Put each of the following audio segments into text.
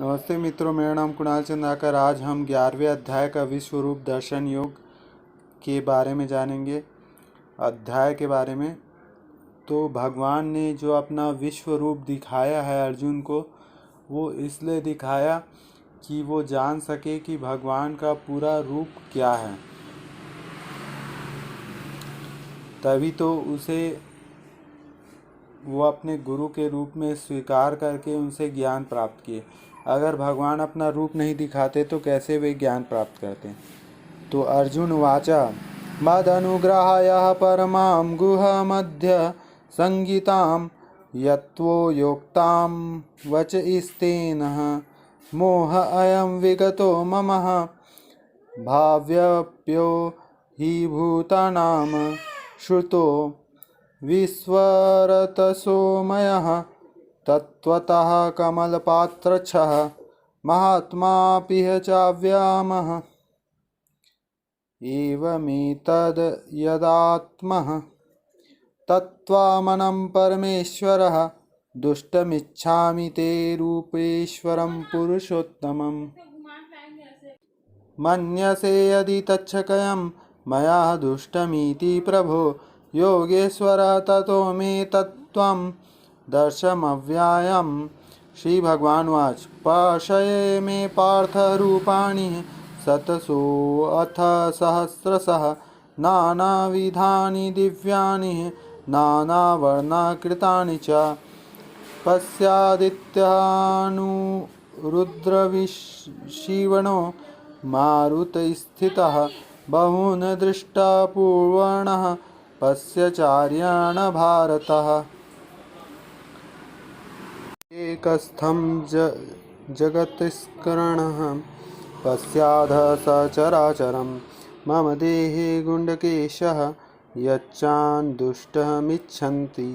नमस्ते मित्रों, मेरा नाम कुणाल चंदाकर। आज हम 11वें अध्याय का विश्व रूप दर्शन योग के बारे में जानेंगे। अध्याय के बारे में तो भगवान ने जो अपना विश्व रूप दिखाया है अर्जुन को, वो इसलिए दिखाया कि वो जान सके कि भगवान का पूरा रूप क्या है। तभी तो उसे वो अपने गुरु के रूप में स्वीकार करके उनसे ज्ञान प्राप्त किए। अगर भगवान अपना रूप नहीं दिखाते तो कैसे वे ज्ञान प्राप्त करते। तो अर्जुन वाचा मदनुग्रहाय परमां गुहमध्य संगीतां यत्वो योक्तां वच स्तेन मोह अयं विगतो मम भाव्यप्यो हि भूतानां श्रुतो विस्वरतसोमयः तत्त्वतः कमलपात्रच्छः महात्मापि चाव्यामः एवमेतद् यदात्मः तत्त्वामनं परमेश्वरः दुष्टमिच्छामि ते रूपेश्वरं पुरुषोत्तमम् मन्यसे यदि तच्छकयं मया दुष्टमिति प्रभो योगेश्वर ततो मे तत्त्वं दर्शमव्यायम्। श्री भगवानुवाच पश्य मे पार्थ रूपाणि शतशोऽथ सहस्रशः नानाविधानि दिव्यानि नानावर्णाकृतानि च पश्यादित्यानुरुद्रविषीवणो मारुतस्थितः बहून् दृष्टपूर्वणः पश्यचार्याण भारतः एकस्थं जगत्स्करणः पश्याध सचराचरं मम देहे गुण्डकेशः यच्चान्दुष्टमिच्छन्ति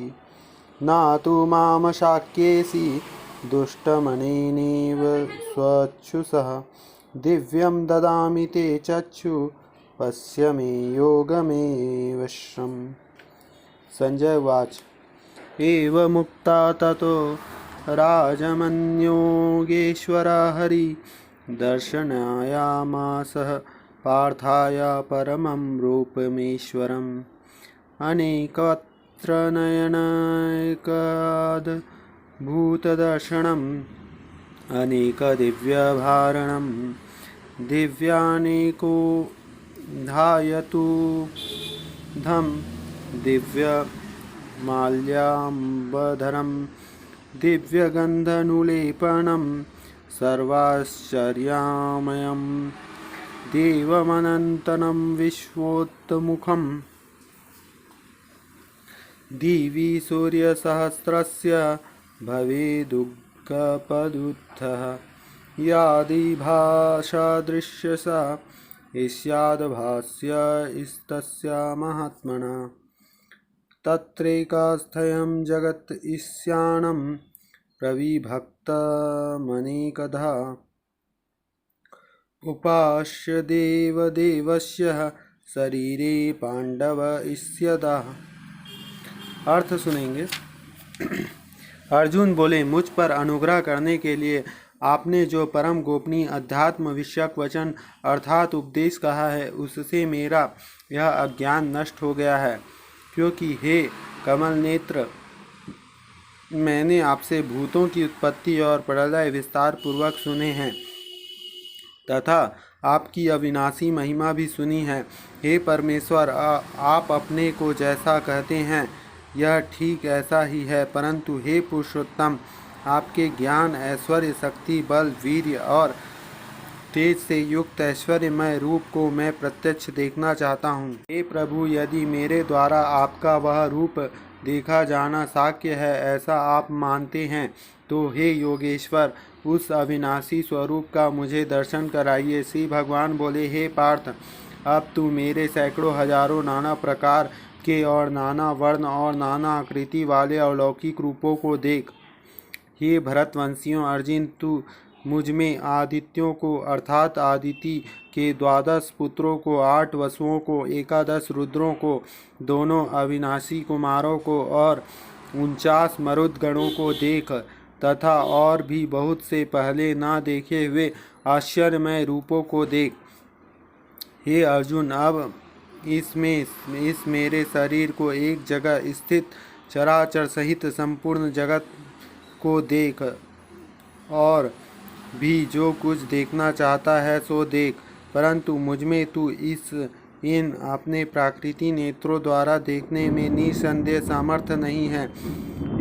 न तु मां शाक्येषि दुष्टमनेनैव स्वच्छुषः दिव्यं ददामि ते चक्षु पश्य मे योगमेवश्यम्। संजय उवाच एवमुक्ता ततो राजमन्योगेश्वर हरि दर्शनायामासः पार्थाय परमं रूपमेश्वरम् अनेकत्र नयनैकाद्भूतदर्शनम् अनेकदिव्यभारणं दिव्यानेको धायतु धम दिव्यमाल्याम्बधरं दिव्यगन्धनुलेपनं सर्वाश्चर्यामयं देवमनन्तनं विश्वोत्तमुखं दिवि सूर्यसहस्रस्य भवेदुग्गपदुत्थः यादिभाषादृश्यसा स्याद्भास्यस्तस्य महात्मना तत्रैकास्थ्यं जगत् ईशानं प्रविभक्तमनेकधा उपास्य देवदेवस्य शरीरे पांडव इष्यदा। अर्थ सुनेंगे। अर्जुन बोले, मुझ पर अनुग्रह करने के लिए आपने जो परम गोपनीय अध्यात्म विषयक वचन अर्थात उपदेश कहा है, उससे मेरा यह अज्ञान नष्ट हो गया है। क्योंकि हे कमल नेत्र, मैंने आपसे भूतों की उत्पत्ति और प्रलय विस्तार पूर्वक सुने हैं तथा आपकी अविनाशी महिमा भी सुनी है। हे परमेश्वर, आप अपने को जैसा कहते हैं यह ठीक ऐसा ही है, परंतु हे पुरुषोत्तम, आपके ज्ञान, ऐश्वर्य, शक्ति, बल, वीर्य और तेज से युक्त ऐश्वर्यमय रूप को मैं प्रत्यक्ष देखना चाहता हूँ। हे प्रभु, यदि मेरे द्वारा आपका वह रूप देखा जाना शक्य है ऐसा आप मानते हैं तो हे योगेश्वर, उस अविनाशी स्वरूप का मुझे दर्शन कराइए। श्री भगवान बोले, हे पार्थ, अब तू मेरे सैकड़ों हजारों नाना प्रकार के और नाना वर्ण और नाना आकृति वाले अलौकिक रूपों को देख। हे भरतवंशियों अर्जुन, तू मुझ में आदित्यों को अर्थात आदिति के 12 पुत्रों को, 8 वसुओं को, 11 रुद्रों को, दोनों अविनाशी कुमारों को और 49 मरुदगणों को देख। तथा और भी बहुत से पहले ना देखे हुए आश्चर्यमय रूपों को देख। हे अर्जुन, अब इस मेरे शरीर को एक जगह स्थित चराचर सहित संपूर्ण जगत को देख, और भी जो कुछ देखना चाहता है सो देख, परंतु मुझमें तू इन अपने प्राकृतिक नेत्रों द्वारा देखने में निसंदेह सामर्थ्य नहीं है।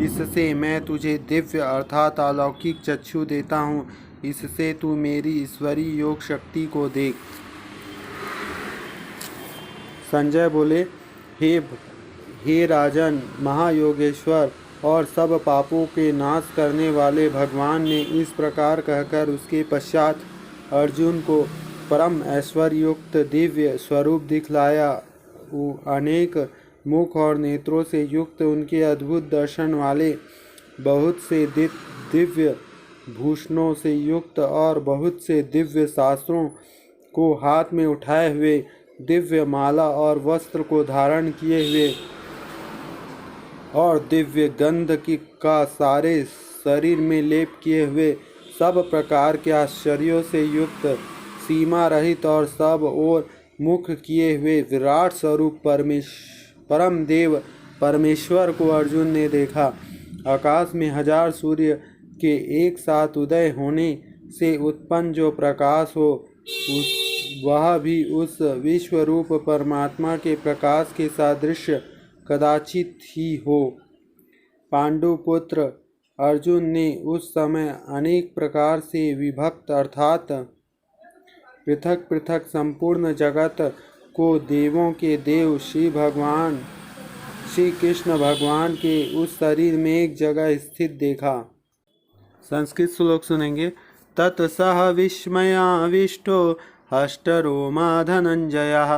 इससे मैं तुझे दिव्य अर्थात अलौकिक चक्षु देता हूँ। इससे तू मेरी ईश्वरीय योग शक्ति को देख। संजय बोले, हे राजन, महायोगेश्वर और सब पापों के नाश करने वाले भगवान ने इस प्रकार कहकर उसके पश्चात अर्जुन को परम ऐश्वर्युक्त दिव्य स्वरूप दिखलाया। अनेक मुख और नेत्रों से युक्त उनके अद्भुत दर्शन वाले, बहुत से दिव्य भूषणों से युक्त और बहुत से दिव्य शास्त्रों को हाथ में उठाए हुए, दिव्य माला और वस्त्र को धारण किए हुए और दिव्य गंध का सारे शरीर में लेप किए हुए, सब प्रकार के आश्चर्यों से युक्त, सीमा रहित और सब ओर मुख किए हुए विराट स्वरूप परम देव परमेश्वर को अर्जुन ने देखा। आकाश में हजार सूर्य के एक साथ उदय होने से उत्पन्न जो प्रकाश हो, वह भी उस विश्व रूप परमात्मा के प्रकाश के सादृश कदाचित ही हो। पांडुपुत्र अर्जुन ने उस समय अनेक प्रकार से विभक्त अर्थात पृथक पृथक संपूर्ण जगत को देवों के देव श्री कृष्ण भगवान के उस शरीर में एक जगह स्थित देखा। संस्कृत श्लोक सुनेंगे। तत्सह विस्मयाविष्टो हष्टरोमा धनंजयः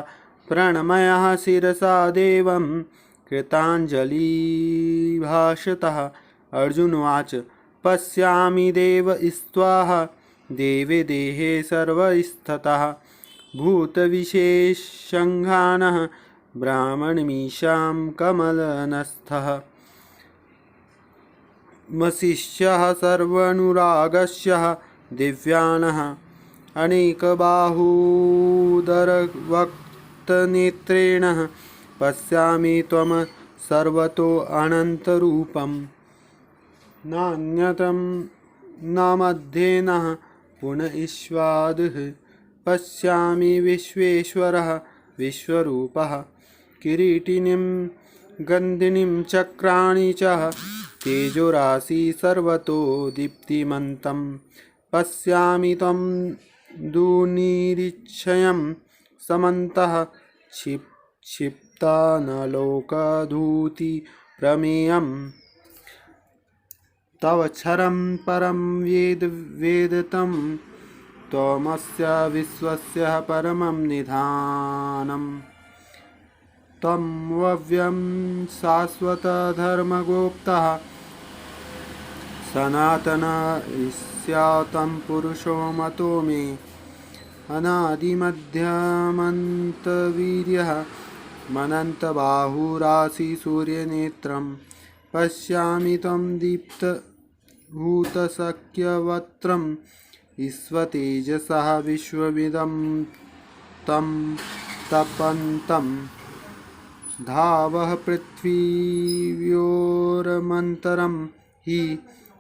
प्रणमयः शिरसा देवं कृतांजलि भाषतः। अर्जुन उवाच, पश्यामि देव स्त्वाः देवे देहे सर्वस्थतः भूतविशेषसङ्घानः ब्राह्मणमीशां कमलनस्थः मशिष्यः सर्वानुरागस्य दिव्यानः अनेकबाहूदरवक्त्रनेत्रेण पश्यामि त्वं सर्वतो अनन्तरूपं नान्यतं न मध्ये न पुनईश्वादः पश्यामि विश्वेश्वरः विश्वरूपः किरीटिनीं गन्धिनीं चक्राणि च तेजोराशि सर्वतो दीप्तिमन्तं पश्यामि त्वं दुर्निरीक्षयं समन्तः क्षिप्तानलोकधूति प्रमेयम् तव क्षरं परं वेदतं त्वमस्य विश्वस्य परमं निधानम् त्वमव्ययं शाश्वतधर्मगोप्तः सनातनस्यातं पुरुषो मतो मे अनादिमध्यमन्तवीर्यः मनन्तबाहुरासि सूर्यनेत्रं पश्यामि त्वं दीप्तभूतशक्यवक्त्रं विश्वतेजसः विश्वविदं तं तपन्तं धावः पृथिव्योरमन्तरं हि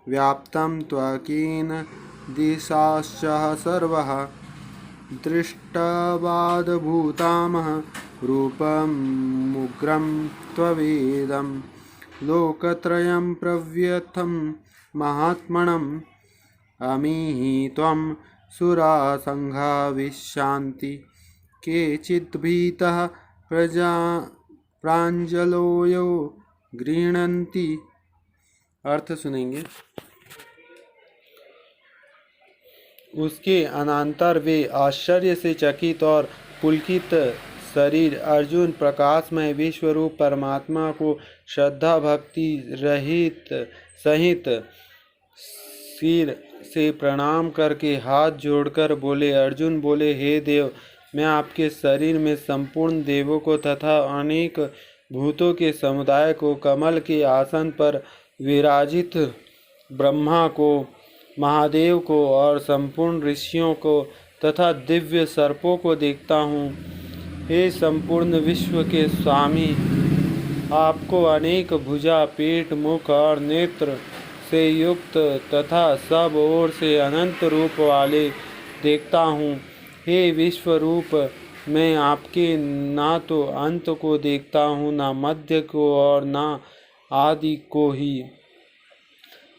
व्याप्तं त्वकेन दिशाश्च सर्वः दृष्टवादभूतामः रूपमुग्रं त्ववेदं लोकत्रयं प्रव्यथं महात्मनम् अमीहि त्वं सुरासङ्घा विशान्ति केचिद्भीतः प्राञ्जलयो गृह्णन्ति। अर्थ सुनेंगे। उसके अनंतर वे आश्चर्य से चकित और पुलकित शरीर अर्जुन प्रकाशमय विश्वरूप परमात्मा को श्रद्धा भक्ति रहित सहित सिर से प्रणाम करके हाथ जोड़कर बोले। अर्जुन बोले, हे देव, मैं आपके शरीर में संपूर्ण देवों को तथा अनेक भूतों के समुदाय को कमल के आसन पर विराजित ब्रह्मा को, महादेव को और संपूर्ण ऋषियों को तथा दिव्य सर्पों को देखता हूँ। हे संपूर्ण विश्व के स्वामी, आपको अनेक भुजा, पेट, मुख और नेत्र से युक्त तथा सब ओर से अनंत रूप वाले देखता हूँ। हे विश्व रूप, मैं आपके ना तो अंत को देखता हूँ, ना मध्य को और ना आदि को ही।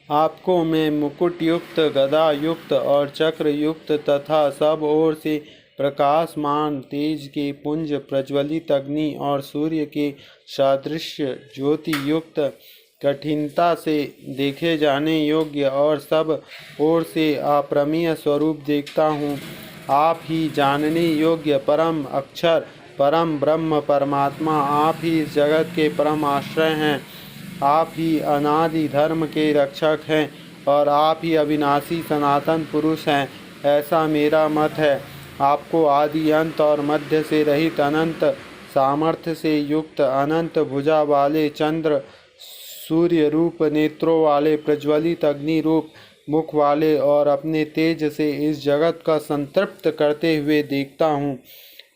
आपको मैं मुकुट युक्त, गदा युक्त और चक्र युक्त तथा सब ओर से प्रकाशमान तेज के पुंज, प्रज्वलित अग्नि और सूर्य के सादृश्य ज्योति युक्त, कठिनता से देखे जाने योग्य और सब ओर से अप्रमेय स्वरूप देखता हूँ। आप ही जानने योग्य परम अक्षर, परम ब्रह्म परमात्मा, आप ही इस जगत के परम आश्रय हैं। आप ही अनादि धर्म के रक्षक हैं और आप ही अविनाशी सनातन पुरुष हैं, ऐसा मेरा मत है। आपको आदि अंत और मध्य से रहित, अनंत सामर्थ्य से युक्त, अनंत भुजा वाले, चंद्र सूर्य रूप नेत्रों वाले, प्रज्वलित अग्नि रूप मुख वाले और अपने तेज से इस जगत का संतृप्त करते हुए देखता हूँ।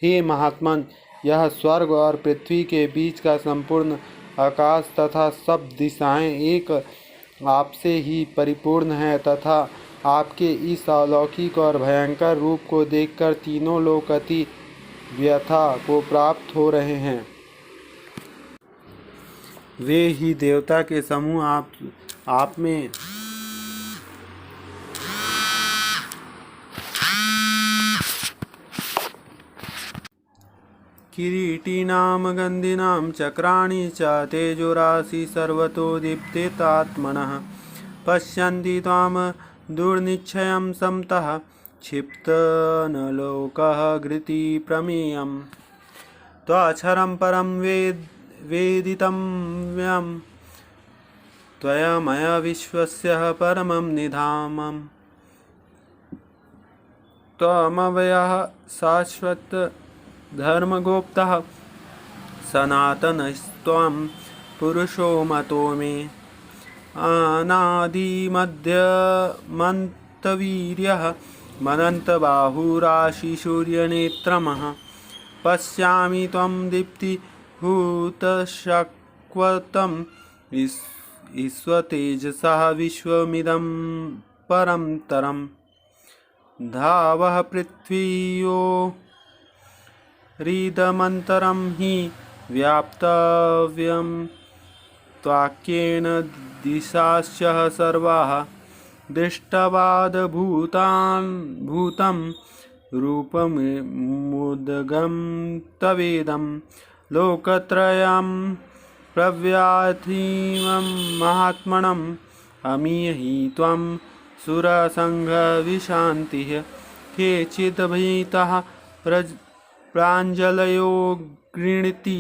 हे महात्मन, यह स्वर्ग और पृथ्वी के बीच का संपूर्ण आकाश तथा सब दिशाएं एक आपसे ही परिपूर्ण है तथा आपके इस अलौकिक और भयंकर रूप को देखकर तीनों लोग अति व्यथा को प्राप्त हो रहे हैं। वे ही देवता के समूह आप में किरीटिनां गन्धिनां चक्राणि च तेजोराशि सर्वतो दीप्तितात्मनः पश्यन्ति त्वां दुर्निश्चयं समतः क्षिप्तनलोकः घृति प्रमेयम् त्वाक्षरं परं वेदितं व्यं त्वयमय विश्वस्य परमं निधामम् त्वमव्ययः शाश्वत धर्मगोप्तः सनातनस्त्वं पुरुषो मतो मे अनादिमध्यमन्तवीर्यः मनन्तबाहुराशिसूर्यनेत्रमः पश्यामि त्वं दीप्तिभूतशक्वतं ईश्वतेजसः विश्वमिदं परं धावः पृथ्वीयो हृदमन्तरं हि व्याप्तव्यं त्वाक्येन दिशाश्च सर्वाः दृष्टवादभूतं रूपमुद्गं तवेदं लोकत्रयं प्रव्याथिमं महात्मनम् अमीहि त्वं सुरसङ्घविशान्तिः केचिद्भीताः प्राञ्जलयो गृह्णन्ति।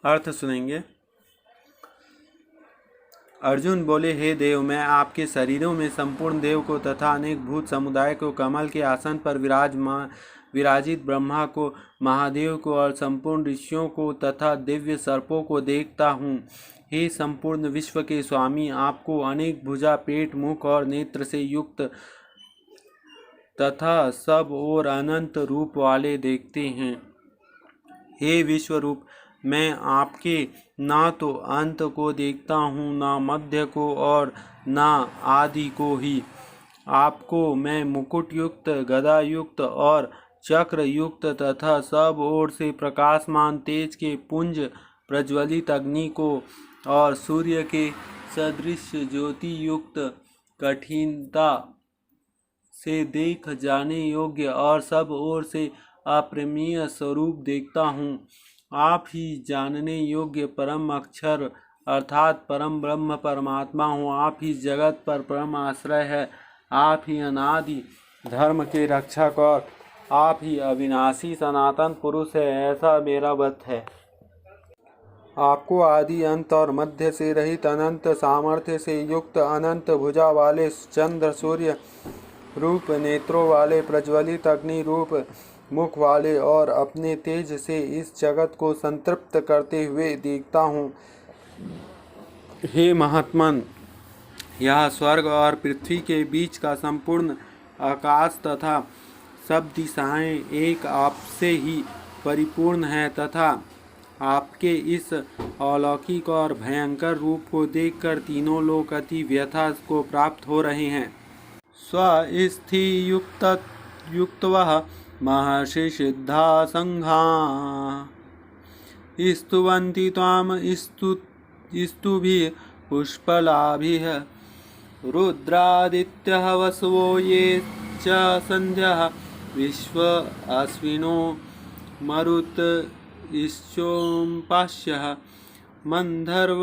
अर्थ सुनेंगे। अर्जुन बोले, हे देव, मैं आपके शरीरों में संपूर्ण देव को तथा अनेक भूत समुदाय को, कमल के आसन पर विराजित ब्रह्मा को, महादेव को और संपूर्ण ऋषियों को तथा दिव्य सर्पों को देखता हूँ। हे संपूर्ण विश्व के स्वामी, आपको अनेक भुजा, पेट, मुख और नेत्र से युक्त तथा सब और अनंत रूप वाले देखते हैं। हे विश्व रूप, मैं आपके ना तो अंत को देखता हूँ, ना मध्य को और ना आदि को ही। आपको मैं मुकुट युक्त, गदा युक्त और चक्र युक्त तथा सब ओर से प्रकाशमान तेज के पुंज, प्रज्वलित अग्नि को और सूर्य के सदृश ज्योति युक्त, कठिनता से देख जाने योग्य और सब ओर से अप्रमेय स्वरूप देखता हूँ। आप ही जानने योग्य परम अक्षर अर्थात परम ब्रह्म परमात्मा हूँ। आप ही जगत पर परम आश्रय है। आप ही अनादि धर्म के रक्षक और आप ही अविनाशी सनातन पुरुष है, ऐसा मेरा मत है। आपको आदि अंत और मध्य से रहित, अनंत सामर्थ्य से युक्त, अनंत भुजा वाले, चंद्र सूर्य रूप नेत्रों वाले, प्रज्वलित अग्नि रूप मुख वाले और अपने तेज से इस जगत को संतृप्त करते हुए देखता हूँ। हे महात्मन, यह स्वर्ग और पृथ्वी के बीच का संपूर्ण आकाश तथा सब दिशाएं एक आपसे ही परिपूर्ण है तथा आपके इस अलौकिक और भयंकर रूप को देखकर तीनों लोग अति व्यथा को प्राप्त हो रहे हैं। स्वस्थि युक्तवः महर्षि सिद्धा संघा स्तुवन्ति त्वां स्तुभिः पुष्पलाभिः रुद्रादित्यः वसवो ये च सन्ध्यः विश्व अश्विनो मरुत ईश्चोपास्यः मन्धर्व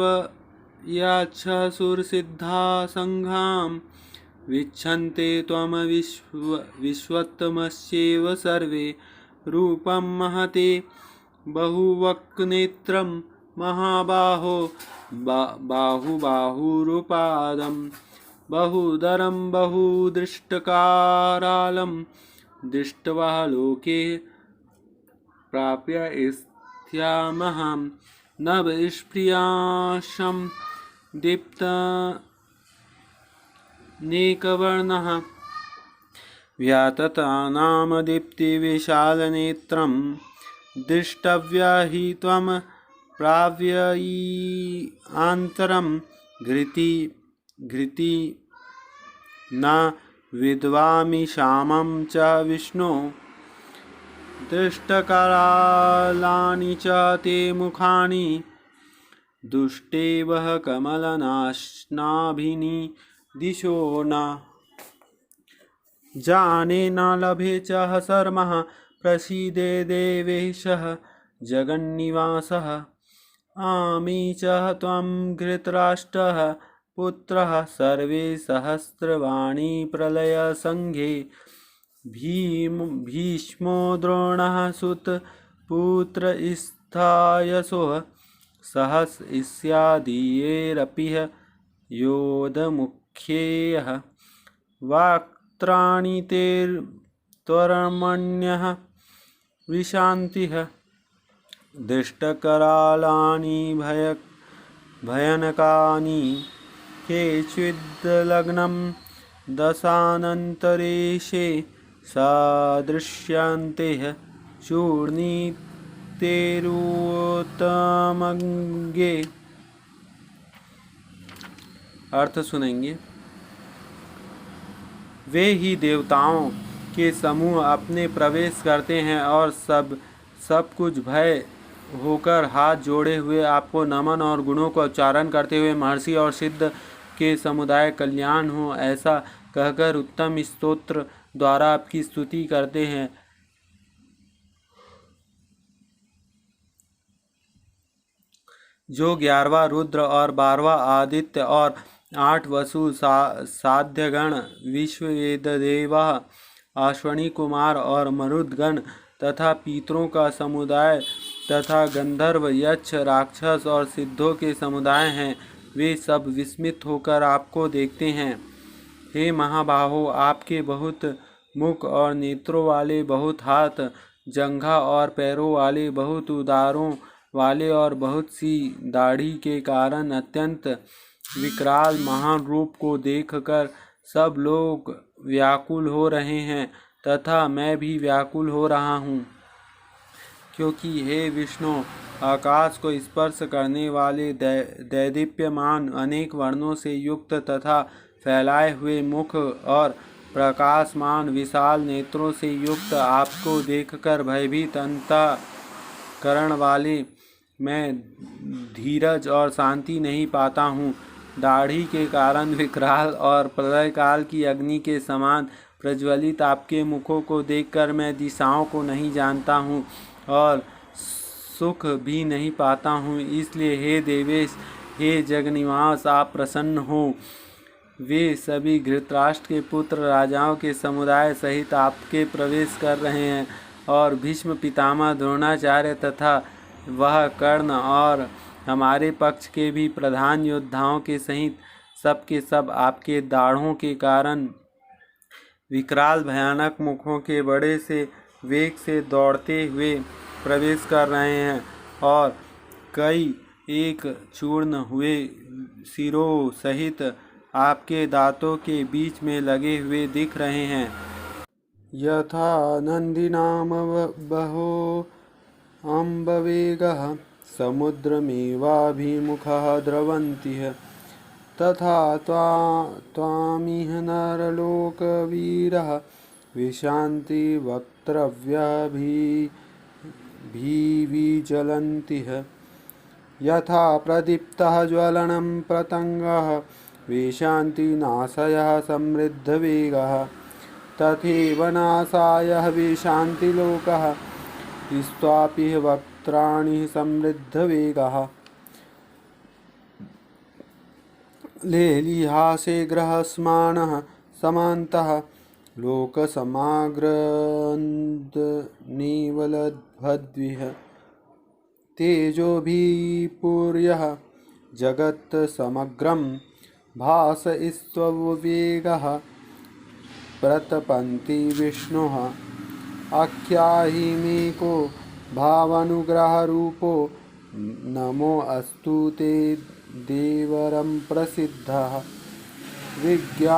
याच्छसुरसिद्धा संघां वीक्षन्ते त्वं विश्वत्तमस्येव सर्वे रूपं महते बहुवक्नेत्रं महाबाहो बाहुरूपादं बहुदरं बहुदृष्टकारालं दृष्ट्वा लोके प्राप्य स्थियामहं नभस्पृशां दीप्तनेकवर्णः व्याततानां दीप्तिविशालनेत्रं दृष्टव्या हि त्वं प्राव्ययीआन्तरं घृति न विद्वामि श्यामं च विष्णो दृष्टकरालानि च ते मुखानि दुष्टेव कमलनाशनाभिनि दिशो न जाने न लभे च शर्मः प्रसीदे देवेशः जगन्निवासः आमि च त्वं धृतराष्ट्रः पुत्रः सर्वे सहस्रवाणी प्रलयसंघे भीष्मो द्रोणः सुतपुत्रस्थायसोः सहस इत्यादियैरपि योधमुख्यैः वाक्त्राणि ते त्वरमण्यः विशान्तिः दृष्टकरालानि भयानकानि केचिद्लग्नं दशानन्तरेशे सादृश्यन्ते चूर्णितेरुत्तमंगे। अर्थ सुनेंगे। वे ही देवताओं के समूह अपने प्रवेश करते हैं और सब कुछ भय होकर हाथ जोड़े हुए आपको नमन और गुणों का उच्चारण करते हुए महर्षि और सिद्ध के समुदाय कल्याण हो ऐसा कहकर उत्तम स्तोत्र द्वारा आपकी स्तुति करते हैं। जो 11वां रुद्र और 12वां आदित्य और 8 वसु साध्यगण विश्ववेददेवा अश्वनी कुमार और मरुदगण तथा पितरों का समुदाय तथा गंधर्व यक्ष राक्षस और सिद्धों के समुदाय हैं, वे सब विस्मित होकर आपको देखते हैं। हे महाबाहो, आपके बहुत मुख और नेत्रों वाले, बहुत हाथ, जंघा और पैरों वाले, बहुत उदरों वाले और बहुत सी दाढ़ी के कारण अत्यंत विकराल महान रूप को देखकर सब लोग व्याकुल हो रहे हैं तथा मैं भी व्याकुल हो रहा हूँ, क्योंकि हे विष्णु, आकाश को स्पर्श करने वाले दैदीप्यमान अनेक वर्णों से युक्त तथा फैलाए हुए मुख और प्रकाशमान विशाल नेत्रों से युक्त आपको देखकर भयभीत अंतःकरण वाले मैं धीरज और शांति नहीं पाता हूँ। दाढ़ी के कारण विकराल और प्रलय काल की अग्नि के समान प्रज्वलित आपके मुखों को देखकर मैं दिशाओं को नहीं जानता हूँ और सुख भी नहीं पाता हूँ। इसलिए हे देवेश, हे जगन्निवास, आप प्रसन्न हो। वे सभी धृतराष्ट्र के पुत्र राजाओं के समुदाय सहित आपके प्रवेश कर रहे हैं और भीष्म पितामह द्रोणाचार्य तथा वह कर्ण और हमारे पक्ष के भी प्रधान योद्धाओं के सहित सब के सब आपके दाढ़ों के कारण विकराल भयानक मुखों के बड़े से वेग से दौड़ते हुए प्रवेश कर रहे हैं और कई एक चूर्ण हुए सिरों सहित आपके दांतों के बीच में लगे हुए दिख रहे हैं। यथा नंदीनाम बहो अम्बवेगः समुद्रमेवाभिमुखः द्रवन्तिः तथा त्वामिह नरलोकवीरः विशान्ति वक्तव्यभिविचलन्तिः यथा प्रदीप्तः ज्वलनं पतङ्गः विशान्ति नाशयः समृद्धवेगः तथैव नाशायः विशान्ति लोकः स्त्वापि वक्त्राणि समृद्धवेगः लेलिहासे ग्रहस्मानः समान्तः लोकसमाग्रन्दनीवलद्भद्विह तेजोभिपूर्यः जगत् समग्रं भासयिस्त्ववेगः प्रतपन्ति विष्णुः आख्याहिमेको भावानुग्रहरूपो नमो अस्तु ते देवरं प्रसिद्धः विज्ञातुमिच्छामि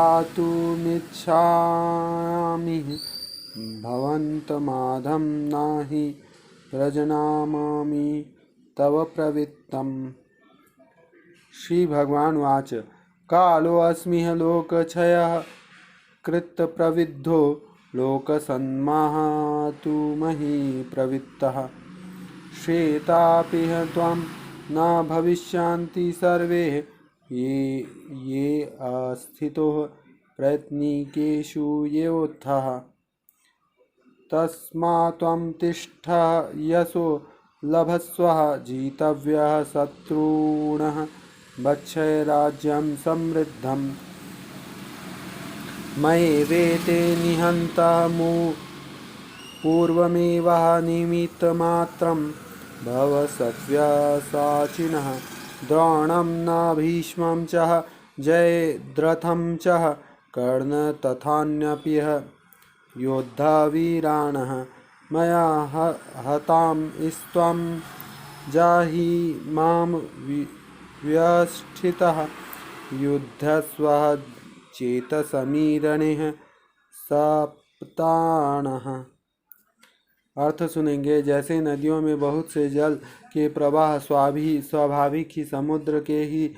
भवन्तमाधं नहि प्रजनामि तव प्रवृत्तम्। श्री भगवान वाच कालोऽस्मि लोकक्षयः कृतप्रविद्धो लोकसन्माहातुमहि प्रवृत्तः श्वेतापि त्वं न भविष्यन्ति सर्वे ये अस्थितो प्रयत्निकेषु योत्थः तस्मात् त्वं तिष्ठ यशो लभस्व जितव्यः शत्रूणः भक्षय राज्यं समृद्धम् मयैवेते निहन्तामो पूर्वमेव निमित्तमात्रं भव सत्व्यसाचिनः द्रोणं न भीष्मं च जयद्रथं च कर्ण तथान्यपि योद्धा वीराणः मया हतां स्त्वं जाहि मां व्यष्ठितः युद्धस्व चेतसमीरणिः सप्तानः। अर्थ सुनेंगे। जैसे नदियों में बहुत से जल के प्रवाह स्वाभाविक ही समुद्र के ही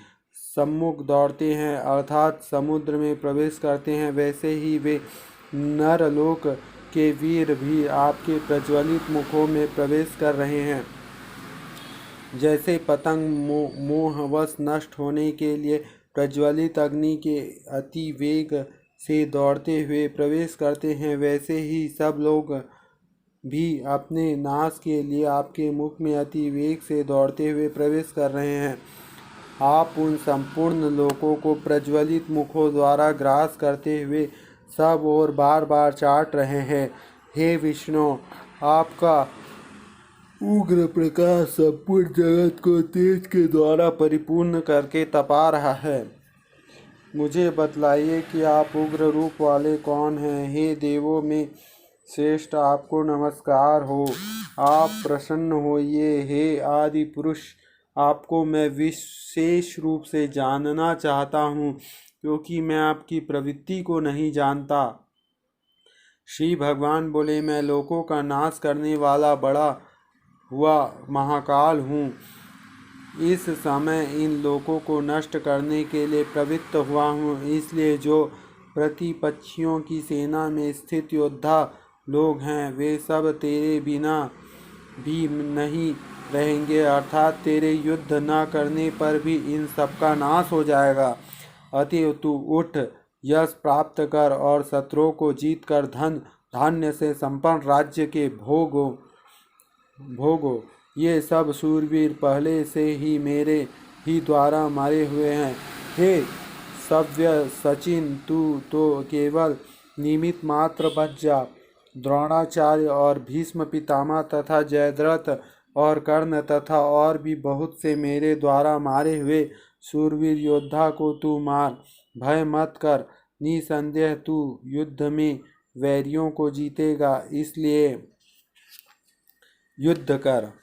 सम्मुख दौड़ते हैं अर्थात समुद्र में प्रवेश करते हैं, वैसे ही वे नरलोक के वीर भी आपके प्रज्वलित मुखों में प्रवेश कर रहे हैं। जैसे पतंग मोहवश नष्ट होने के लिए प्रज्वलित अग्नि के अति वेग से दौड़ते हुए प्रवेश करते हैं, वैसे ही सब लोग भी अपने नाश के लिए आपके मुख में अति वेग से दौड़ते हुए प्रवेश कर रहे हैं। आप उन संपूर्ण लोकों को प्रज्वलित मुखों द्वारा ग्रास करते हुए सब और बार बार चाट रहे हैं। हे विष्णु, आपका उग्र प्रकाश संपूर्ण जगत को तेज के द्वारा परिपूर्ण करके तपा रहा है। मुझे बतलाइए कि आप उग्र रूप वाले कौन हैं। हे देवों में श्रेष्ठ, आपको नमस्कार हो। आप प्रसन्न होइए। हे आदि पुरुष, आपको मैं विशेष रूप से जानना चाहता हूँ, क्योंकि मैं आपकी प्रवृत्ति को नहीं जानता। श्री भगवान बोले, मैं लोकों का नाश करने वाला बड़ा हुआ महाकाल हूँ। इस समय इन लोकों को नष्ट करने के लिए प्रवृत्त हुआ हूँ। इसलिए जो प्रतिपक्षियों की सेना में स्थित योद्धा लोग हैं, वे सब तेरे बिना भी नहीं रहेंगे, अर्थात तेरे युद्ध न करने पर भी इन सब का नाश हो जाएगा। अतएव तू उठ, यश प्राप्त कर और शत्रुओं को जीत कर धन धान्य से संपन्न राज्य के भोगो। ये सब शूरवीर पहले से ही मेरे ही द्वारा मारे हुए हैं। हे सव्य सचिन, तू तो केवल निमित्त मात्र बच जा। द्रोणाचार्य और भीष्म पितामह तथा जयद्रथ और कर्ण तथा और भी बहुत से मेरे द्वारा मारे हुए शूरवीर योद्धा को तू मार। भय मत कर, निसंदेह तू युद्ध में वैरियों को जीतेगा, इसलिए युद्ध कर।